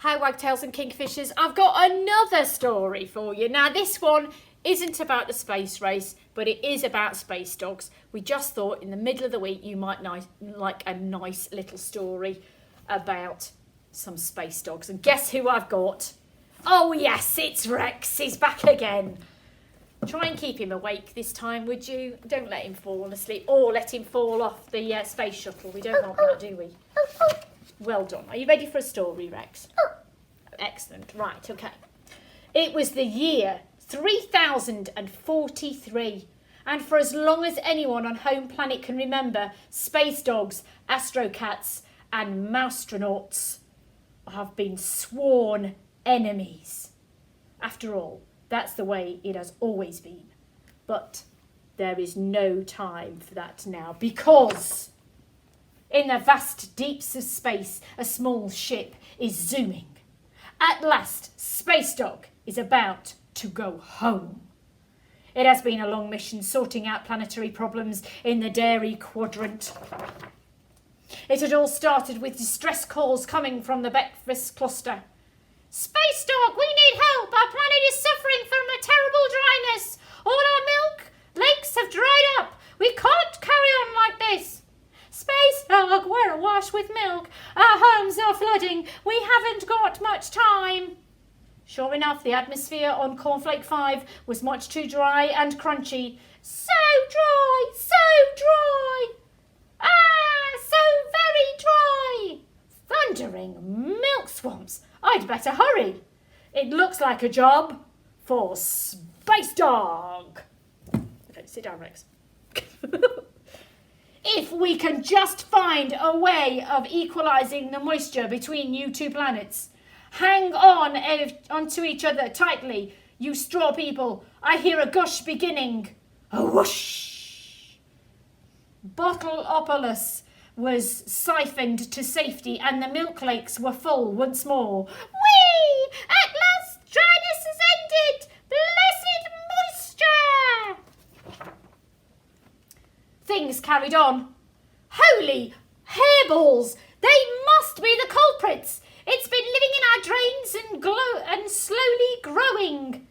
Hi Wagtails and Kingfishers, I've got another story for you. Now this one isn't about the space race, but it is about space dogs. We just thought in the middle of the week you might like a nice little story about some space dogs. And guess who I've got? Oh yes, it's Rex, he's back again. Try and keep him awake this time, would you? Don't let him fall asleep or let him fall off the space shuttle. We don't want that, do we? Well done. Are you ready for a story, Rex? Excellent. Right, okay. It was the year 3043, and for as long as anyone on home planet can remember, space dogs, astrocats, and moustronauts have been sworn enemies. After all, that's the way it has always been. But there is no time for that now, because in the vast deeps of space, a small ship is zooming. At last, Space Dog is about to go home. It has been a long mission sorting out planetary problems in the Dairy Quadrant. It had all started with distress calls coming from the breakfast cluster. Space Dog, we need help. Our planet is suffering from a terrible dryness. All our milk lakes have dried up. We can't carry on like this. Space Dog, we're awash with milk. Our homes are flooding. We haven't got much time. Sure enough, the atmosphere on Cornflake 5 was much too dry and crunchy. So dry, so dry. Ah, so very dry. Thundering milk swamps. I'd better hurry. It looks like a job for Space Dog. Okay, sit down, Rex. If we can just find a way of equalising the moisture between you two planets. Hang on onto each other tightly, you straw people. I hear a gush beginning. A whoosh. Bottleopolis was siphoned to safety and the milk lakes were full once more. Whee! At last dryness has ended! Blessed moisture! Things carried on. Holy hairballs! They must be the culprits! It's been living in our drains and slowly growing.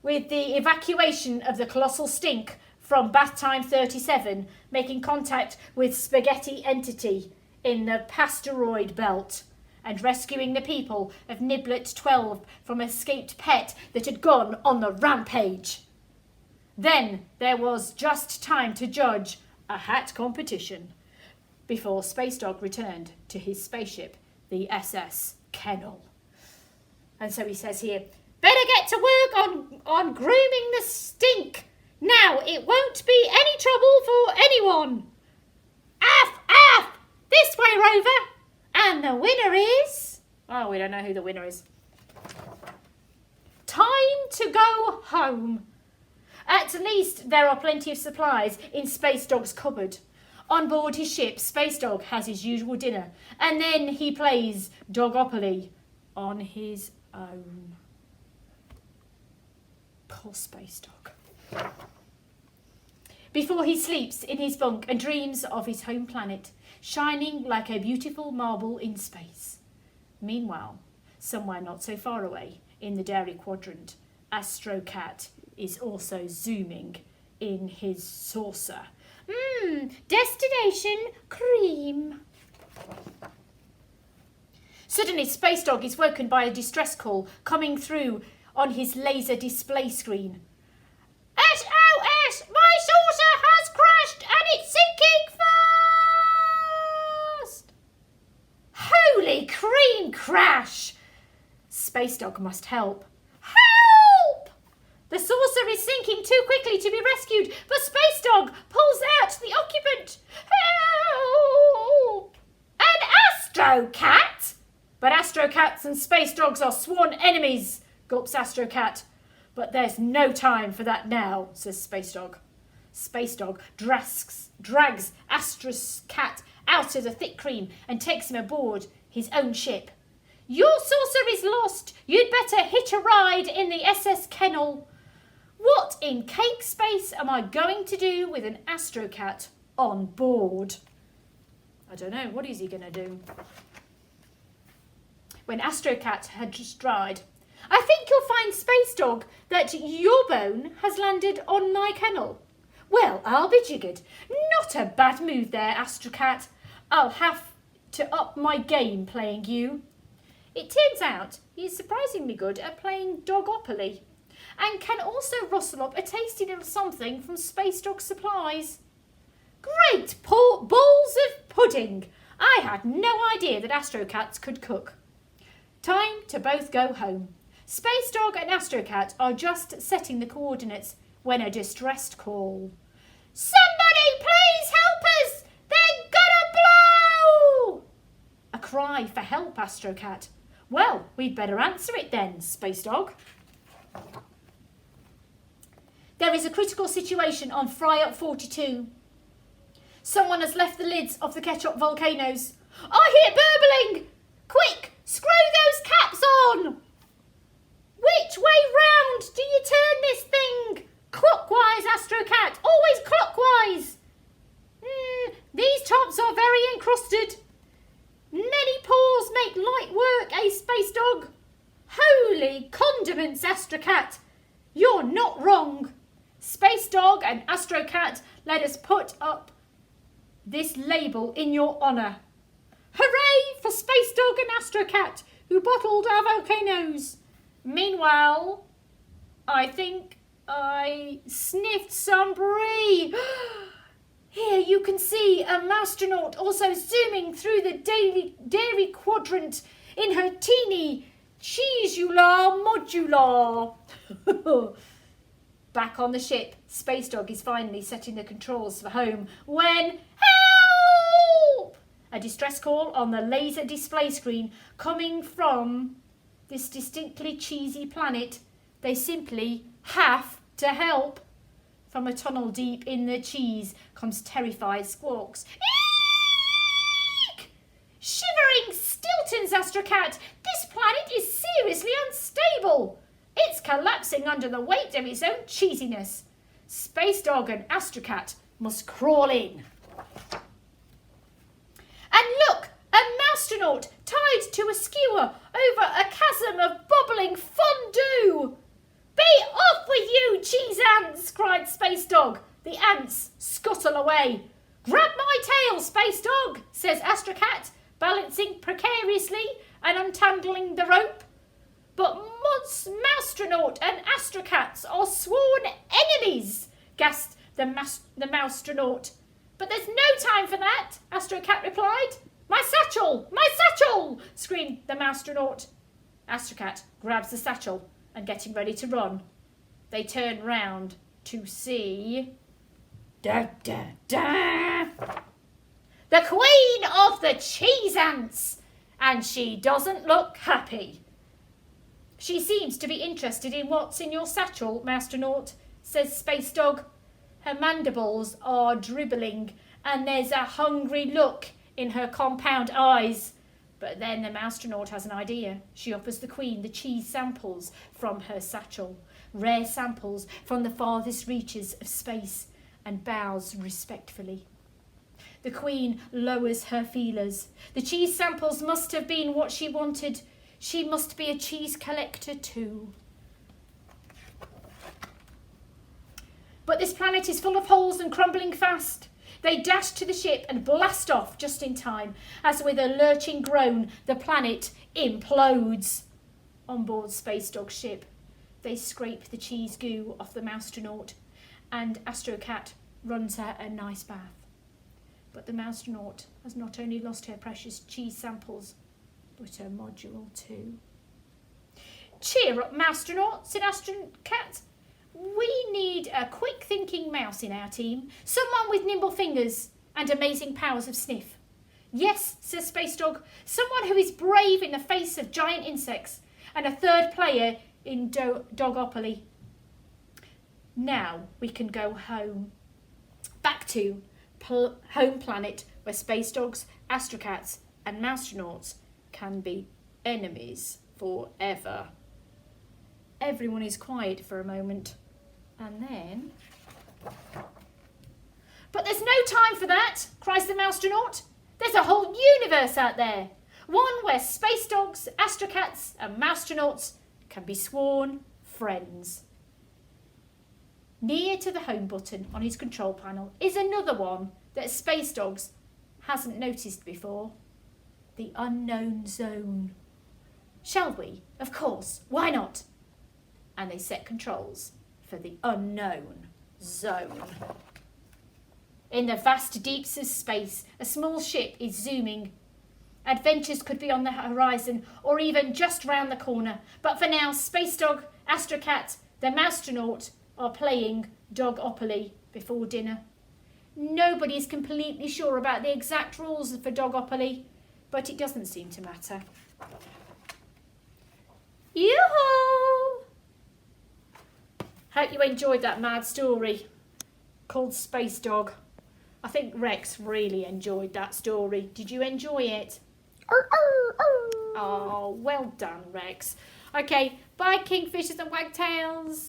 With the evacuation of the colossal stink from Bath Time 37, making contact with Spaghetti Entity in the Pasteroid Belt, and rescuing the people of Niblet 12 from an escaped pet that had gone on the rampage. Then there was just time to judge a hat competition before Space Dog returned to his spaceship, the SS Kennel. And so he says here, better get to work on grooming the stink. Now it won't be any trouble for anyone. Aff, aff, this way, Rover. And the winner is... Oh, we don't know who the winner is. Time to go home. At least there are plenty of supplies in Space Dog's cupboard. On board his ship, Space Dog has his usual dinner, and then he plays Dogopoly on his own. Poor Space Dog. Before he sleeps in his bunk and dreams of his home planet, shining like a beautiful marble in space. Meanwhile, somewhere not so far away, in the Dairy Quadrant, Astrocat is also zooming in his saucer. Destination cream. Suddenly, Space Dog is woken by a distress call coming through on his laser display screen. SOS! My saucer has crashed and it's sinking fast! Holy cream crash! Space Dog must help. Help! The saucer is sinking too quickly to be rescued, but Space Dog pulls out the occupant. Help! An Astrocat? But Astrocats and Space Dogs are sworn enemies, gulps Astrocat. But there's no time for that now, says Space Dog. Space Dog drags Astrocat out of the thick cream and takes him aboard his own ship. Your saucer is lost. You'd better hitch a ride in the SS Kennel. What in cake space am I going to do with an Astrocat on board? I don't know. What is he going to do? when Astrocat had just died. I think you'll find, Space Dog, that your bone has landed on my kennel. Well, I'll be jiggered. Not a bad move there, Astrocat. I'll have to up my game playing you. It turns out he's surprisingly good at playing Dogopoly, and can also rustle up a tasty little something from Space Dog Supplies. Great balls of pudding! I had no idea that Astrocats could cook. Time to both go home. Space Dog and Astrocat are just setting the coordinates when a distressed call. Somebody please help us! They're gonna blow! A cry for help, Astrocat. Well, we'd better answer it then, Space Dog. There is a critical situation on Fry-Up 42. Someone has left the lids of the Ketchup volcanoes. I hear burbling! Quick, screw those caps on! Which way round do you turn this thing? Clockwise, Astrocat, always clockwise. These tops are very encrusted. Many paws make light work, eh, Space Dog? Holy condiments, Astrocat, you're not wrong. Space Dog and Astrocat, let us put up this label in your honour. Hooray for Space Dog and Astrocat, who bottled our volcanoes. Meanwhile, I think I sniffed some brie. Here you can see a Moustronaut also zooming through the dairy quadrant in her teeny cheesular modular. Back on the ship, Space Dog is finally setting the controls for home when help! A distress call on the laser display screen coming from this distinctly cheesy planet. They simply have to help. From a tunnel deep in the cheese comes terrified squawks. Eek! Shivering Stilton's, Astrocat! This planet is seriously unstable. It's collapsing under the weight of its own cheesiness. Space Dog and Astrocat must crawl in. And look, a Moustronaut tied to a skewer over a chasm of bubbling fondue. Be off with you, cheese ants, cried Space Dog. The ants scuttle away. Grab my tail, Space Dog, says Astrocat, balancing precariously and untangling the rope. But Moustronaut and Astrocats are sworn enemies, gasped the Moustronaut. But there's no time for that, Astrocat replied. My satchel! My satchel! Screamed the Moustronaut. Astrocat grabs the satchel and getting ready to run. They turn round to see... Da, da, da! The Queen of the Cheese Ants! And she doesn't look happy. She seems to be interested in what's in your satchel, Moustronaut, says Space Dog. Her mandibles are dribbling and there's a hungry look in her compound eyes. But then the Moustronaut has an idea. She offers the Queen the cheese samples from her satchel, rare samples from the farthest reaches of space, and bows respectfully. The Queen lowers her feelers. The cheese samples must have been what she wanted. She must be a cheese collector too. But this planet is full of holes and crumbling fast. They dash to the ship and blast off just in time, as with a lurching groan, the planet implodes. On board Space Dog's ship, they scrape the cheese goo off the Moustronaut, and Astrocat runs her a nice bath. But the Moustronaut has not only lost her precious cheese samples, but her module too. Cheer up, Moustronaut, said Astrocat. We need a quick-thinking mouse in our team, someone with nimble fingers and amazing powers of sniff. Yes, says Space Dog, someone who is brave in the face of giant insects, and a third player in Dogopoly. Now we can go home. Back to home planet, where Space Dogs, Astrocats and Moustronauts can be enemies forever. Everyone is quiet for a moment, and then... But there's no time for that, cries the Moustronaut. There's a whole universe out there. One where space dogs, astrocats and moustronauts can be sworn friends. Near to the home button on his control panel is another one that Space Dogs hasn't noticed before. The unknown zone. Shall we? Of course. Why not? And they set controls for the unknown zone. In the vast deeps of space, a small ship is zooming. Adventures could be on the horizon or even just round the corner. But for now, Space Dog, Astrocat, the Moustronaut are playing Dogopoly before dinner. Nobody is completely sure about the exact rules for Dogopoly, but it doesn't seem to matter. Yoo-hoo! Hope you enjoyed that mad story called Space Dog. I think Rex really enjoyed that story. Did you enjoy it? Oh, well done, Rex. Okay, bye, Kingfishers and Wagtails.